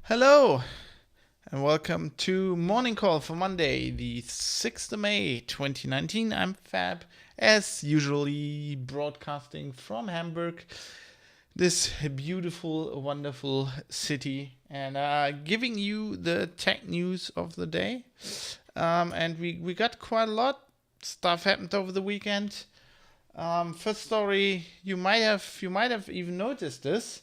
Hello and welcome to Morning Call for Monday, the 6th of May 2019. I'm Fab, as usually broadcasting from Hamburg, this beautiful, wonderful city, and giving you the tech news of the day. And we got quite a lot. Stuff happened over the weekend. First story, you might have even noticed this.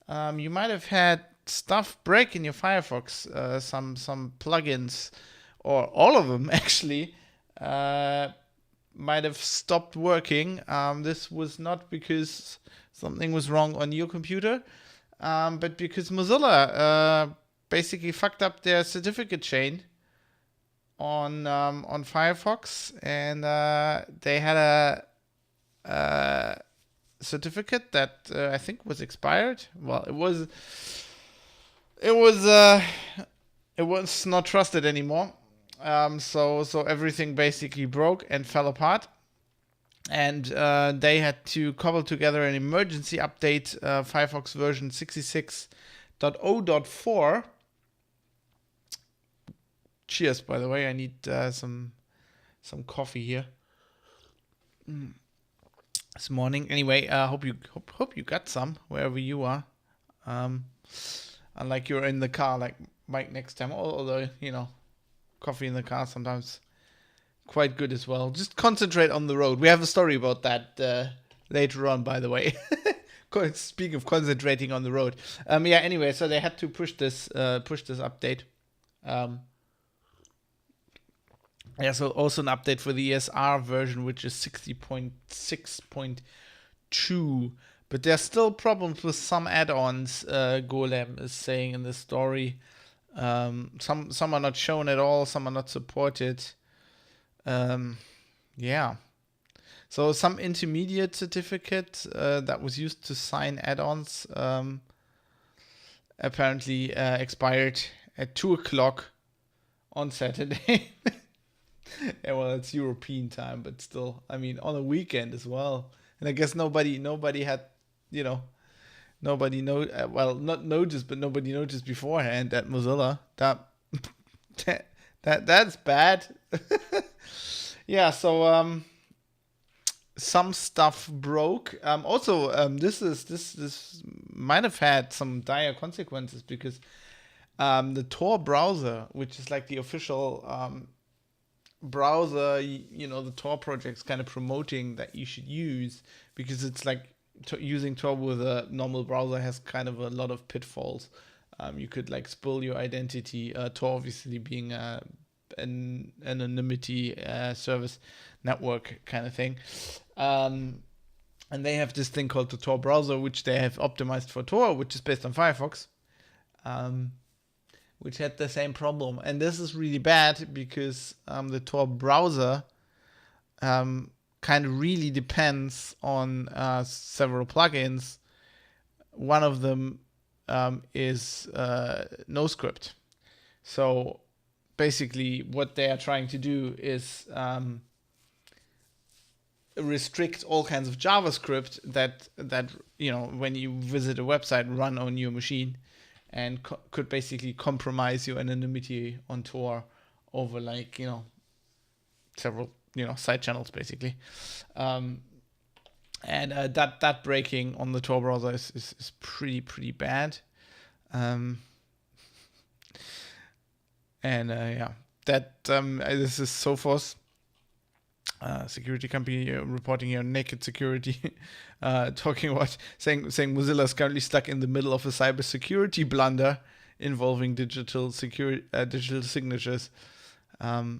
You might have had stuff break in your Firefox, some plugins, or all of them actually, might have stopped working. This was not because something was wrong on your computer, but because Mozilla basically fucked up their certificate chain on Firefox, and they had a certificate that I think was expired. Well, it was not trusted anymore. So everything basically broke and fell apart, and they had to cobble together an emergency update, Firefox version 66.0.4. Cheers, by the way. I need some coffee here this morning. Anyway, hope you got some wherever you are. Unlike you're in the car, like Mike next time. Although, coffee in the car sometimes quite good as well. Just concentrate on the road. We have a story about that later on, by the way. Speaking of concentrating on the road. Anyway, so they had to push this update. So also an update for the ESR version, which is 60.6.2. But there's still problems with some add-ons, Golem is saying in the story. Some are not shown at all, some are not supported. So some intermediate certificate that was used to sign add-ons apparently expired at 2 o'clock on Saturday. Yeah, well, it's European time, but still, I mean, on a weekend as well. And I guess nobody had, not noticed, but nobody noticed beforehand at Mozilla. That's bad. Yeah, so some stuff broke. This might have had some dire consequences because the Tor browser, which is like the official browser, the Tor project's kind of promoting that you should use, because it's like using Tor with a normal browser has kind of a lot of pitfalls. You could like spill your identity. Tor obviously being an anonymity service network kind of thing. And they have this thing called the Tor browser, which they have optimized for Tor, which is based on Firefox. Which had the same problem. And this is really bad because the Tor browser kind of really depends on several plugins. One of them is NoScript. So basically what they are trying to do is restrict all kinds of JavaScript that when you visit a website, run on your machine, and could basically compromise your anonymity on Tor over several side channels basically. And that breaking on the Tor browser is pretty bad. And yeah, that this is Sophos, security company, reporting here, Naked Security, talking about saying Mozilla is currently stuck in the middle of a cybersecurity blunder involving digital signatures. Yeah.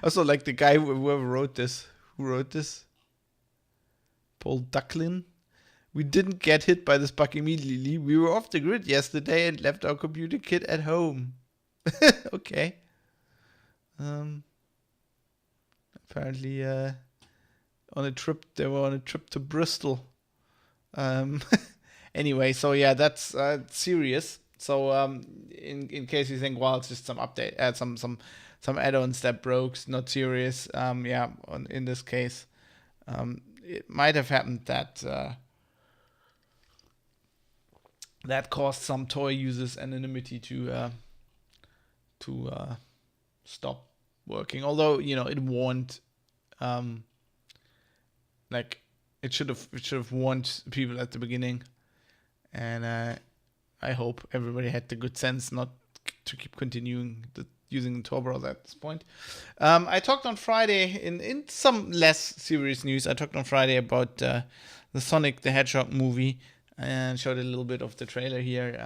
Also, like the guy who wrote this, Paul Ducklin. We didn't get hit by this bug immediately. We were off the grid yesterday and left our computer kit at home. Okay. Apparently, on a trip, they were on a trip to Bristol. Anyway, so yeah, that's serious. So in case you think, well, it's just some update, some add-ons that broke, not serious. Yeah, in this case, it might have happened that that caused some toy users anonymity to stop working. Although it warned, like it should have warned people at the beginning, and I hope everybody had the good sense not to keep continuing using the Tor browser at this point. I talked on Friday in some less serious news. I talked on Friday about the Sonic the Hedgehog movie and showed a little bit of the trailer here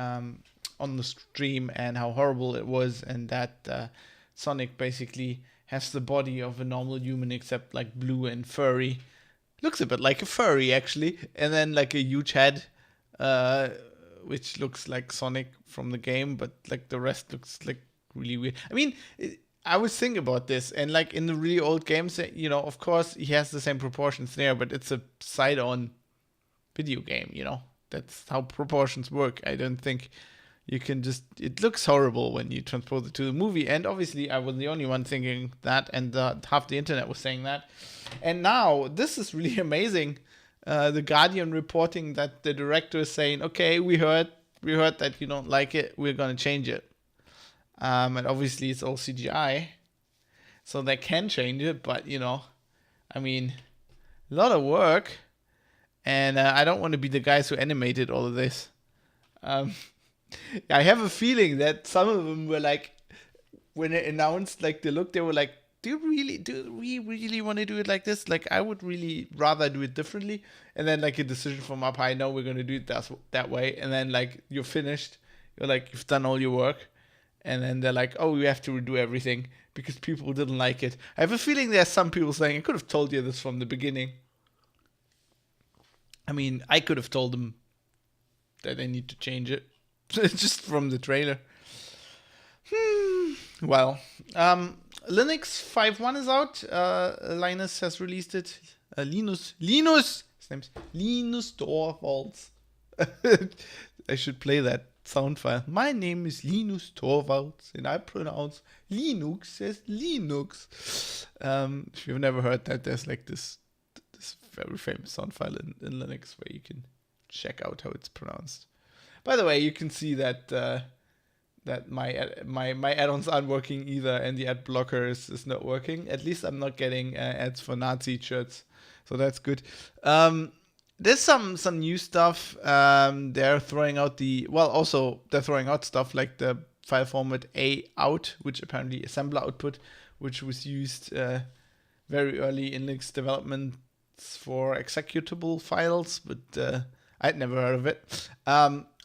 on the stream and how horrible it was, and that Sonic basically has the body of a normal human except like blue and furry. Looks a bit like a furry actually, and then like a huge head, which looks like Sonic from the game, but like the rest looks like really weird. I mean, I was thinking about this, and like in the really old games, of course he has the same proportions there, but it's a side-on video game, That's how proportions work. I don't think you can just... It looks horrible when you transpose it to the movie, and obviously I was the only one thinking that, and half the internet was saying that. And now, this is really amazing. The Guardian reporting that the director is saying, okay, we heard that you don't like it, we're gonna change it. And obviously it's all CGI, so they can change it, but I mean, a lot of work, and I don't want to be the guys who animated all of this. I have a feeling that some of them were like, when it announced like the look, they were like, do we really want to do it like this? Like, I would really rather do it differently. And then like a decision from up high, no, we're going to do it that way. And then like you're finished, you're like, you've done all your work. And then they're like, oh, we have to redo everything because people didn't like it. I have a feeling there's some people saying, I could have told you this from the beginning. I mean, I could have told them that they need to change it just from the trailer. Well, Linux 5.1 is out. Linus has released it. Linus. His name's Linus Torvalds. I should play that sound file. My name is Linus Torvalds, and I pronounce Linux as Linux. If you've never heard that, there's like this very famous sound file in Linux where you can check out how it's pronounced. By the way, you can see that that my add-ons aren't working either, and the ad blocker is not working. At least I'm not getting ads for Nazi shirts, so that's good. There's some new stuff. They're throwing out they're throwing out stuff like the file format A out, which apparently assembler output, which was used very early in Linux development for executable files, but I'd never heard of it.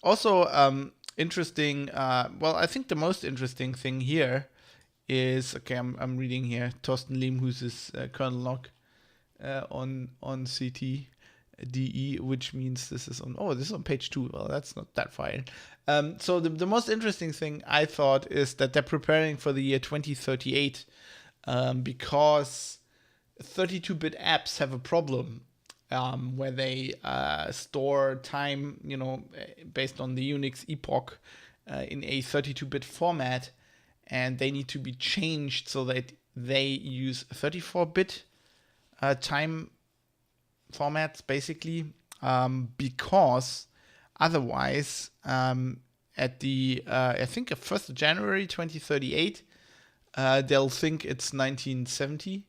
Also, interesting. Well, I think the most interesting thing here is, okay, I'm reading here. Torsten Lehm, who's his kernel log on CTDE, which means this is on page 2. Well, that's not that far in. So the most interesting thing I thought is that they're preparing for the year 2038 because 32-bit apps have a problem where they store time, based on the Unix epoch in a 32-bit format, and they need to be changed so that they use 34-bit time formats, basically, because otherwise, at the I think 1st of January 2038, they'll think it's 1970.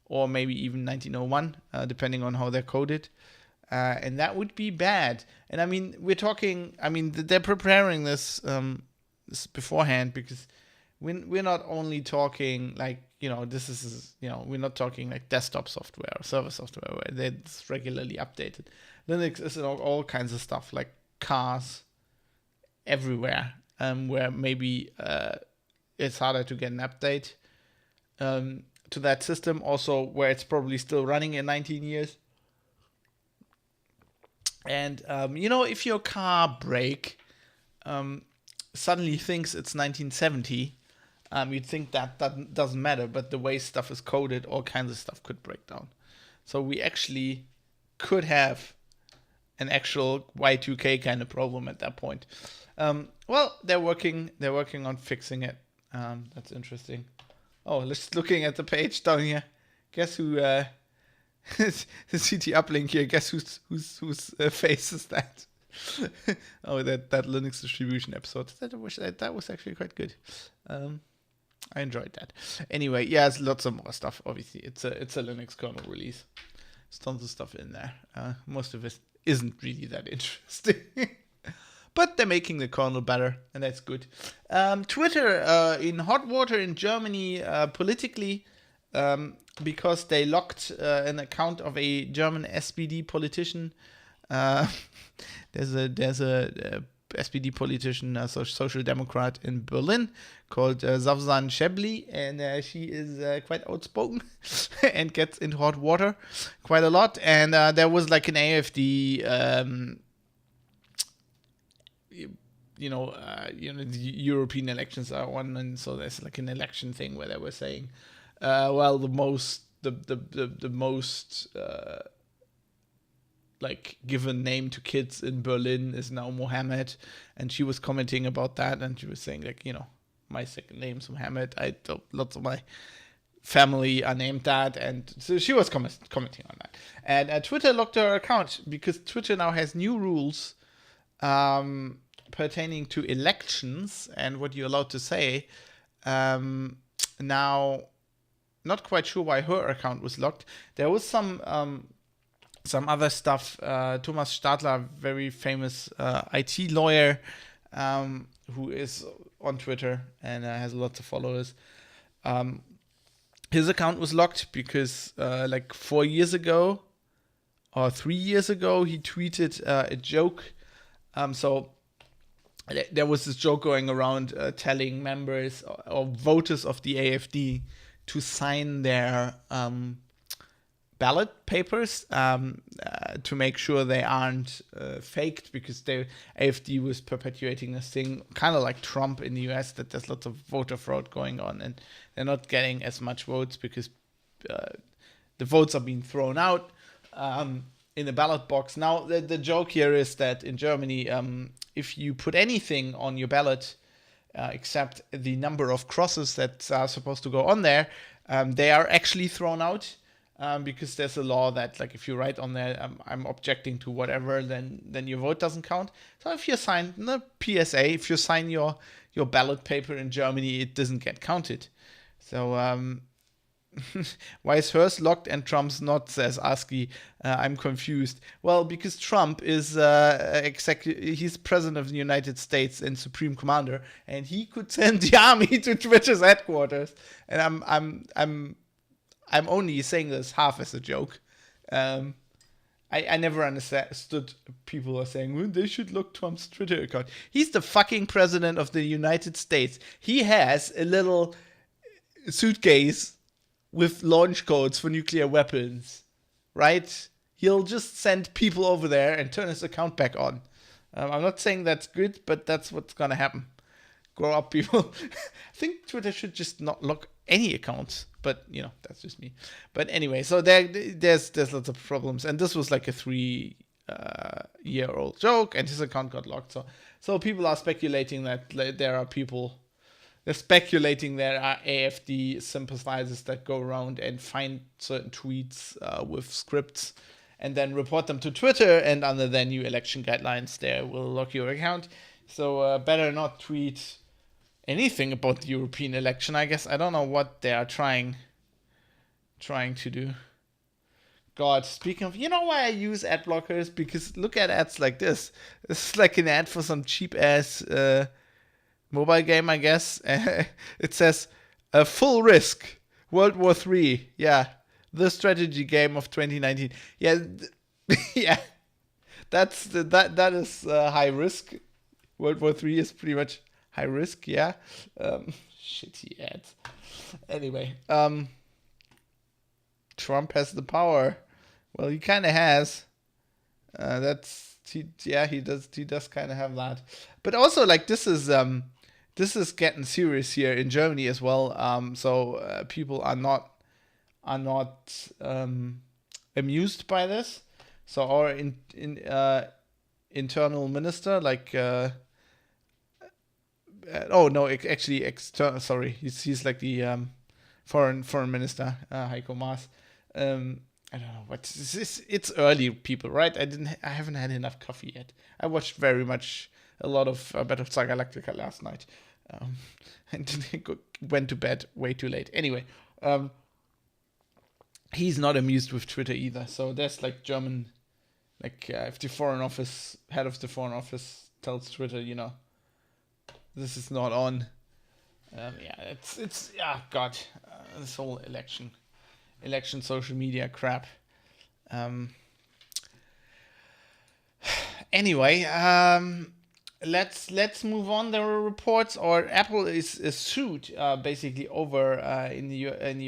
or maybe even 1901, depending on how they're coded. And that would be bad. And I mean, they're preparing this beforehand, because we're not only talking like, we're not talking like desktop software or server software where that's regularly updated. Linux is all kinds of stuff, like cars everywhere, where maybe it's harder to get an update to that system. Also, where it's probably still running in 19 years. And, if your car brake suddenly thinks it's 1970, you'd think that doesn't matter, but the way stuff is coded, all kinds of stuff could break down. So we actually could have an actual Y2K kind of problem at that point. Well, they're working on fixing it. That's interesting. Oh, just looking at the page down here. Guess who? The CT uplink here. Guess whose face is that? Oh, that Linux distribution episode. That was actually quite good. I enjoyed that. Anyway, yeah, there's lots of more stuff. Obviously, it's a Linux kernel release. There's tons of stuff in there. Most of it isn't really that interesting. But they're making the kernel better, and that's good. Twitter in hot water in Germany politically, because they locked an account of a German SPD politician. There's a SPD politician, a social democrat in Berlin called Safsan Shebli, and she is quite outspoken and gets into hot water quite a lot. And there was like an AfD, the European elections are on, and so there's like an election thing where they were saying, the most like given name to kids in Berlin is now Mohammed, and she was commenting about that, and she was saying like, my second name's Mohammed. Lots of my family are named that, and so she was commenting on that. And Twitter locked her account because Twitter now has new rules pertaining to elections and what you're allowed to say. Now, not quite sure why her account was locked. There was some other stuff. Thomas Stadler, very famous IT lawyer, who is on Twitter and has lots of followers. His account was locked because like 4 years ago or 3 years ago, he tweeted a joke. So there was this joke going around telling members or voters of the AfD to sign their ballot papers to make sure they aren't faked, because the AfD was perpetuating this thing, kind of like Trump in the US, that there's lots of voter fraud going on, and they're not getting as much votes because the votes are being thrown out in the ballot box. Now, the joke here is that in Germany, if you put anything on your ballot, except the number of crosses that are supposed to go on there, they are actually thrown out. Because there's a law that, like, if you write on there, I'm objecting to whatever, then your vote doesn't count. So if you sign the PSA, if you sign your ballot paper in Germany, it doesn't get counted. So why is hers locked and Trump's not, says ASCII. I'm confused. Well, because Trump is he's president of the United States and supreme commander, and he could send the army to Twitter's headquarters. And I'm only saying this half as a joke. I never understood people are saying, well, they should lock Trump's Twitter account. He's the fucking president of the United States. He has a little suitcase with launch codes for nuclear weapons, right? He'll just send people over there and turn his account back on. I'm not saying that's good, but that's what's gonna happen. Grow up, people. I think Twitter should just not lock any accounts, but that's just me. But anyway, so there's lots of problems, and this was like a 3-year-old joke, and his account got locked. So people are speculating that there are people. They're speculating there are AfD sympathizers that go around and find certain tweets with scripts and then report them to Twitter, and under their new election guidelines, they will lock your account. So better not tweet anything about the European election, I guess. I don't know what they are trying trying to do. God, speaking of, you know why I use ad blockers? Because look at ads like this. This is like an ad for some cheap ass mobile game, I guess. It says full risk, World War III. Yeah, the strategy game of 2019. Yeah, yeah. That is high risk. World War III is pretty much high risk. Yeah, shitty ads. Anyway, Trump has the power. Well, he kind of has. He does kind of have that. But also, like, this is getting serious here in Germany as well. So people are not amused by this. So our internal minister, like, oh no, actually external. Sorry, he's like the foreign minister, Heiko Maas. I don't know what it's early, people, right? I haven't had enough coffee yet. I watched very much a lot of Battlestar Galactica last night, and went to bed way too late. Anyway, he's not amused with Twitter either. So there's like German, like if the head of the foreign office tells Twitter, this is not on. Yeah, it's God, this whole election social media crap. Anyway, let's move on. There were reports, or Apple is sued basically over in the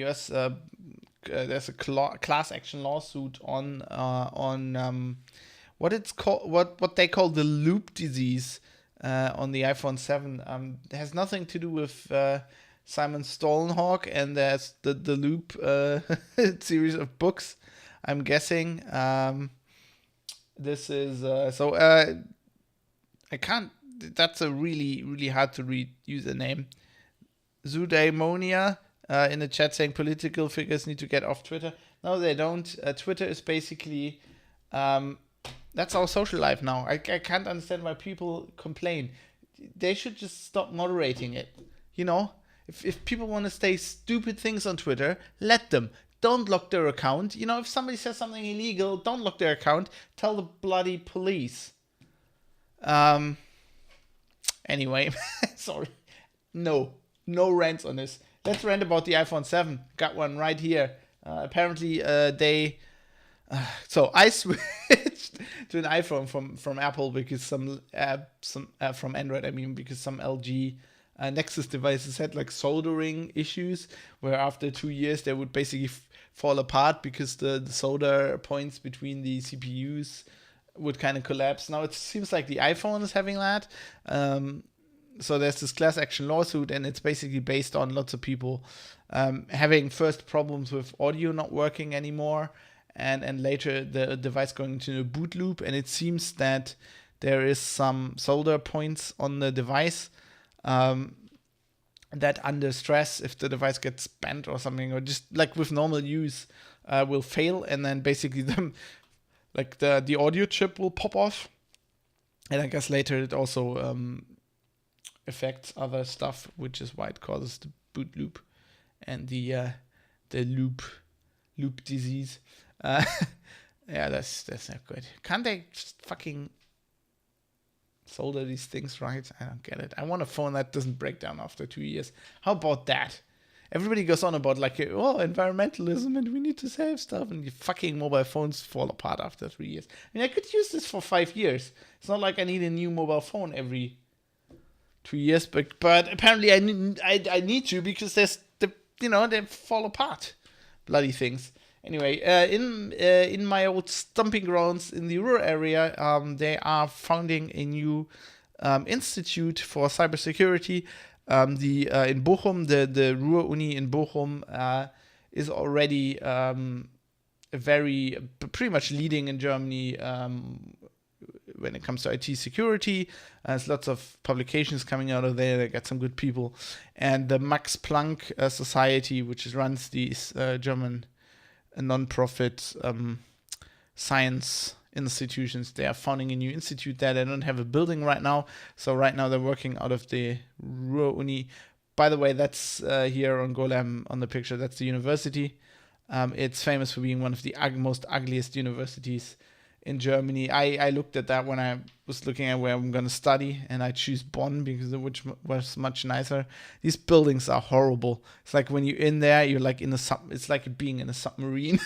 US. There's a class action lawsuit on what it's called, what they call the loop disease on the iPhone 7. It has nothing to do with Simon Stollenhawk, and there's the Loop series of books, I'm guessing. This is I can't. That's a really, really hard to read username. Zudaimonia in the chat saying political figures need to get off Twitter. No, they don't. Twitter is basically that's our social life now. I can't understand why people complain. They should just stop moderating it. If people want to say stupid things on Twitter, let them. Don't lock their account. If somebody says something illegal, don't lock their account. Tell the bloody police. Anyway, sorry. No rants on this. Let's rant about the iPhone 7. Got one right here. Apparently, so I switched to an iPhone from Apple because some from Android. I mean, because some LG Nexus devices had like soldering issues, where after 2 years they would basically fall apart because the solder points between the CPUs would kind of collapse. Now it seems like the iPhone is having that. So there's this class action lawsuit, and it's basically based on lots of people having first problems with audio not working anymore, and later the device going into a boot loop. And it seems that there is some solder points on the device that under stress, if the device gets bent or something, or just like with normal use, will fail, and then basically the audio chip will pop off. And I guess later it also affects other stuff, which is why it causes the boot loop and the loop disease. Yeah, that's not good. Can't they just fucking solder these things right? I don't get it. I want a phone that doesn't break down after 2 years. How about that? Everybody goes on about like, environmentalism and we need to save stuff, and your fucking mobile phones fall apart after 3 years. I mean, I could use this for 5 years. It's not like I need a new mobile phone every 2 years, but apparently I need to, because they fall apart, bloody things. Anyway, in my old stomping grounds in the rural area, they are founding a new institute for cybersecurity. In Bochum, the Ruhr-Uni in Bochum is already pretty much leading in Germany when it comes to IT security. There's lots of publications coming out of there. They got some good people. And the Max Planck Society, which runs these German non-profit science institutions, they are founding a new institute there. They don't have a building right now. So right now they're working out of the Ruhr-Uni. By the way, that's here on Golem on the picture. That's the university. It's famous for being one of the most ugliest universities in Germany. I looked at that when I was looking at where I'm going to study, and I choose Bonn because which was much nicer. These buildings are horrible. It's like when you're in there, you're like in a it's like being in a submarine.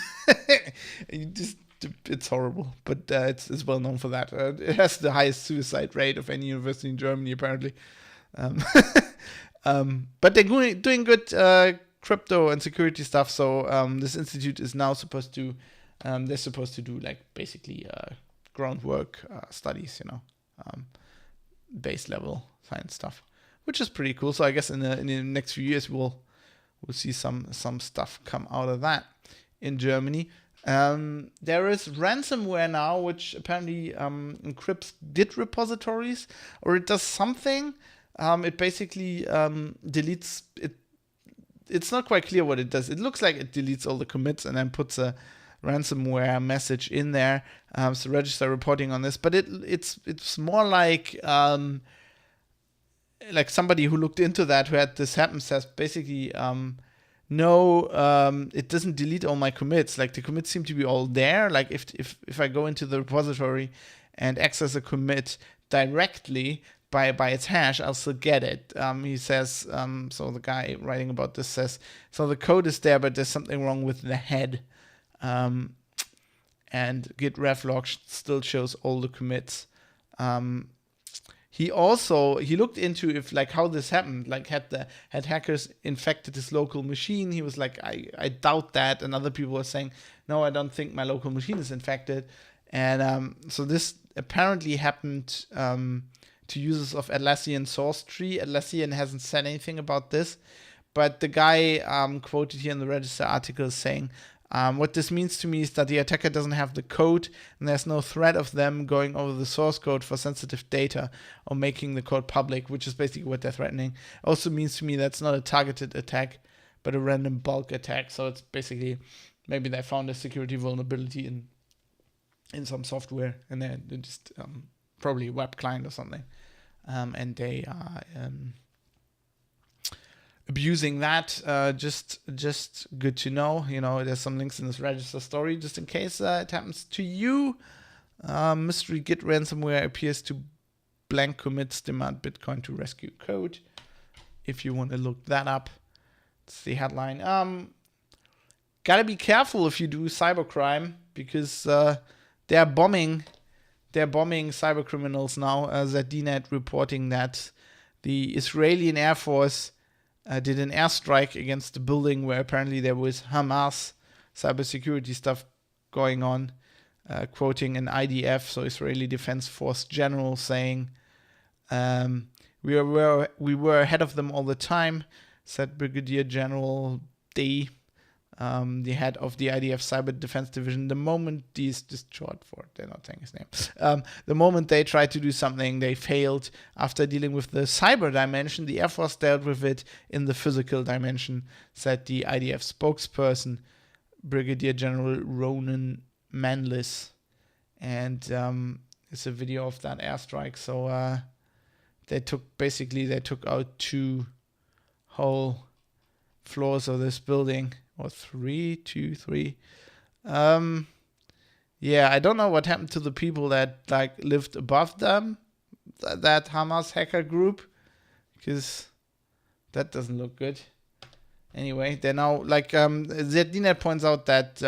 It's horrible, but it's well known for that. It has the highest suicide rate of any university in Germany, apparently. But they're doing good crypto and security stuff. So this institute is now supposed to, they're supposed to do like basically groundwork studies, base level science stuff, which is pretty cool. So I guess in the next few years we'll see some stuff come out of that in Germany. There is ransomware now, which apparently encrypts Git repositories, or it does something. It basically deletes it. It's not quite clear what it does. It looks like it deletes all the commits and then puts a ransomware message in there. So register reporting on this, but it's more like somebody who looked into that, who had this happen, says basically no, it doesn't delete all my commits. Like the commits seem to be all there. Like if I go into the repository and access a commit directly by its hash, I'll still get it. He says, so the guy writing about this says, so the code is there, but there's something wrong with the head. And Git revlog still shows all the commits. He looked into if like how this happened, like had hackers infected his local machine. He was like, I doubt that, and other people were saying, no, I don't think my local machine is infected. And so this apparently happened to users of Atlassian source tree. Atlassian hasn't said anything about this, but the guy quoted here in the Register article saying, what this means to me is that the attacker doesn't have the code, and there's no threat of them going over the source code for sensitive data or making the code public, which is basically what they're threatening. Also means to me that's not a targeted attack, but a random bulk attack. So it's basically maybe they found a security vulnerability in some software, and they're just probably a web client or something, and they are abusing that. Just good to know. There's some links in this Register story just in case it happens to you. Mystery Git ransomware appears to blank commits demand Bitcoin to rescue code. If you want to look that up, it's the headline. Gotta be careful if you do cybercrime, because they're bombing cyber criminals now. ZDNet reporting that the Israeli Air Force did an airstrike against the building where apparently there was Hamas cybersecurity stuff going on, quoting an IDF, so Israeli Defense Force general, saying, we were ahead of them all the time, said Brigadier General D, the head of the IDF Cyber Defense Division. The moment these, just short for it, they're not saying his name. The moment they tried to do something, they failed. After dealing with the cyber dimension, the Air Force dealt with it in the physical dimension, said the IDF spokesperson, Brigadier General Ronan Manlis. And it's a video of that airstrike. So they took out 2 whole floors of this building. Or 3. Yeah, I don't know what happened to the people that like lived above them, that Hamas hacker group, because that doesn't look good. Anyway, they're now like ZDNet points out that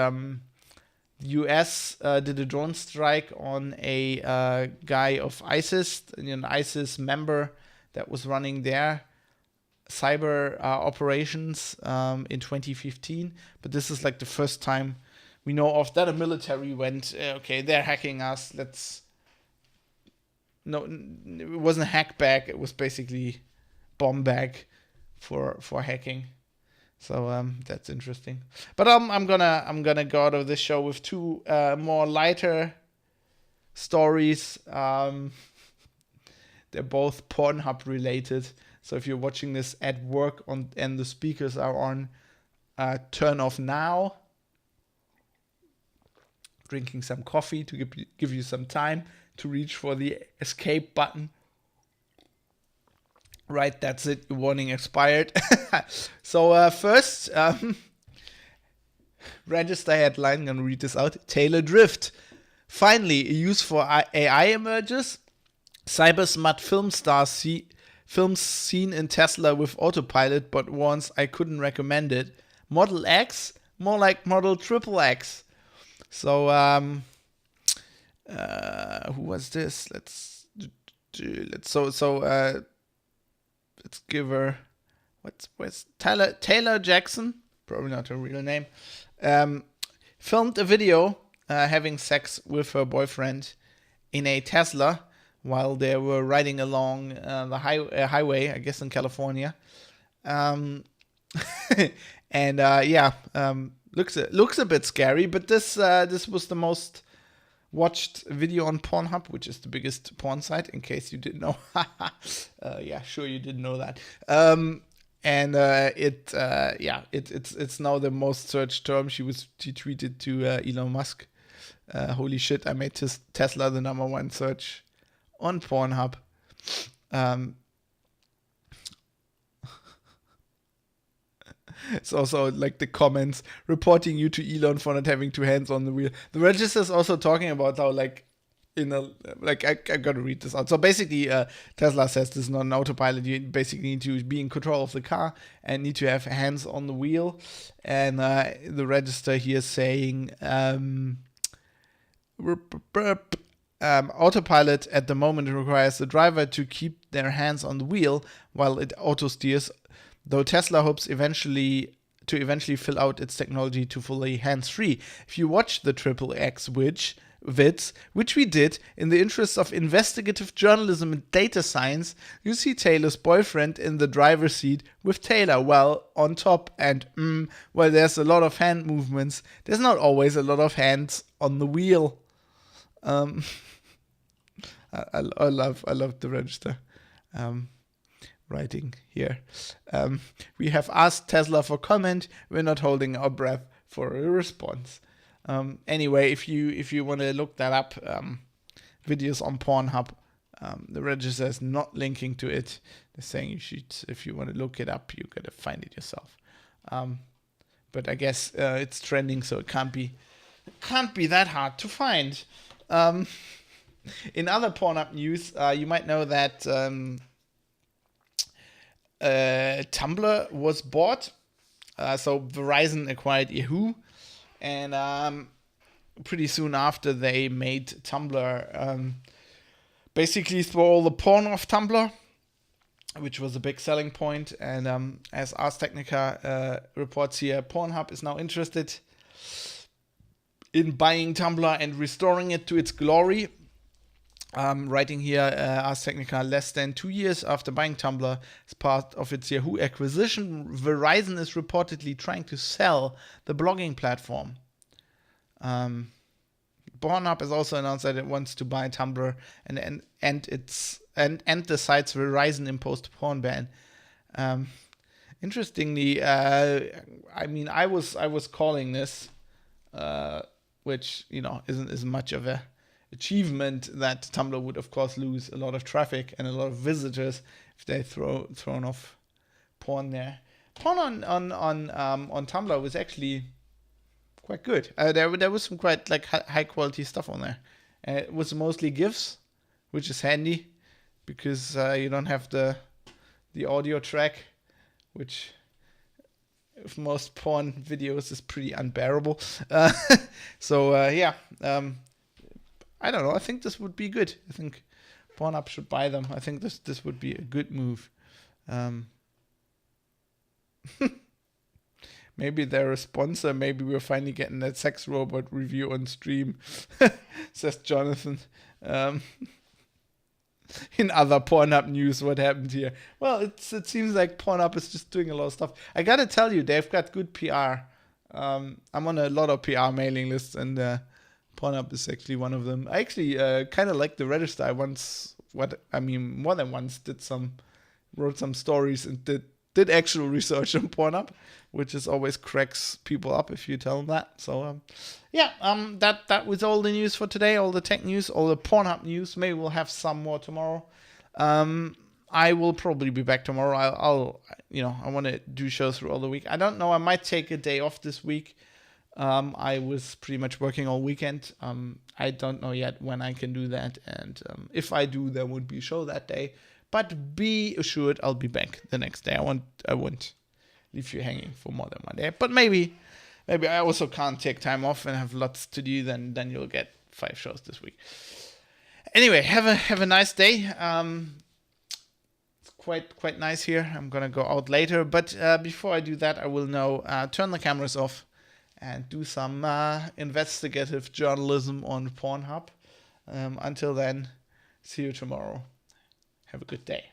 US did a drone strike on a guy of ISIS, an ISIS member that was running their cyber operations in 2015, but this is like the first time we know of that a military went, okay, they're hacking us, no, it wasn't a hack back, it was basically bomb back for hacking. So that's interesting. But I'm gonna go out of this show with 2 more lighter stories. They're both Pornhub related. So if you're watching this at work and the speakers are on, turn off now. Drinking some coffee to give you some time to reach for the escape button. Right, that's it. Warning expired. So first, Register headline, gonna read this out. Taylor Drift. Finally, a use for AI emerges. Cybersmart films seen in Tesla with autopilot, but warns I couldn't recommend it. Model X, more like Model Triple X. So, who was this? Let's give her what's Taylor Jackson, probably not her real name. Filmed a video having sex with her boyfriend in a Tesla while they were riding along the highway, I guess in California. And looks a bit scary, but this was the most watched video on Pornhub, which is the biggest porn site, in case you didn't know. Yeah, sure you didn't know that. It's now the most searched term. She tweeted to Elon Musk, holy shit, I made Tesla the #1 search on Pornhub. It's also like the comments reporting you to Elon for not having two hands on the wheel. The register is also talking about how I gotta read this out. So basically, Tesla says this is not an autopilot. You basically need to be in control of the car and need to have hands on the wheel. And the register here is saying autopilot at the moment requires the driver to keep their hands on the wheel while it auto steers. Though Tesla hopes eventually fill out its technology to fully hands-free. If you watch the Triple X vids, which we did in the interest of investigative journalism and data science, you see Taylor's boyfriend in the driver's seat with Taylor well on top, and while there's a lot of hand movements, there's not always a lot of hands on the wheel. I love the register. Writing here. We have asked Tesla for comment. We're not holding our breath for a response. Anyway, if you want to look that up, videos on Pornhub, the register is not linking to it. They're saying you should, if you want to look it up, you gotta find it yourself. But I guess it's trending, so it can't be that hard to find. In other Pornhub news, you might know that Tumblr was bought. So Verizon acquired Yahoo, and pretty soon after they made Tumblr basically throw all the porn off Tumblr, which was a big selling point. And as Ars Technica reports here, Pornhub is now interested in buying Tumblr and restoring it to its glory. Writing here, Ars Technica, less than 2 years after buying Tumblr as part of its Yahoo acquisition, Verizon is reportedly trying to sell the blogging platform. Pornhub has also announced that it wants to buy Tumblr and the site's Verizon imposed porn ban. Interestingly, I was calling this, which isn't much of a achievement, that Tumblr would of course lose a lot of traffic and a lot of visitors if they thrown off porn there. Porn on Tumblr was actually quite good. There was some quite high quality stuff on there. It was mostly GIFs, which is handy because you don't have the audio track, which with most porn videos is pretty unbearable. I don't know. I think this would be good. I think Pornhub should buy them. I think this would be a good move. Maybe they're a sponsor. Maybe we're finally getting that sex robot review on stream, says Jonathan. In other Pornhub news, what happened here? Well, it seems like Pornhub is just doing a lot of stuff. I gotta tell you, they've got good PR. I'm on a lot of PR mailing lists, and Pornhub is actually one of them. I actually kind of like the register. I more than once wrote some stories and did actual research on Pornhub, which is always cracks people up if you tell them that. So that was all the news for today, all the tech news, all the Pornhub news. Maybe we'll have some more tomorrow. I will probably be back tomorrow. I want to do shows through all the week. I don't know. I might take a day off this week. I was pretty much working all weekend. I don't know yet when I can do that, and if I do, there would be a show that day. But be assured, I'll be back the next day. I won't leave you hanging for more than one day. But maybe I also can't take time off and have lots to do. Then you'll get 5 shows this week. Anyway, have a nice day. It's quite nice here. I'm gonna go out later, but before I do that, I will now turn the cameras off and do some investigative journalism on Pornhub. Until then, see you tomorrow. Have a good day.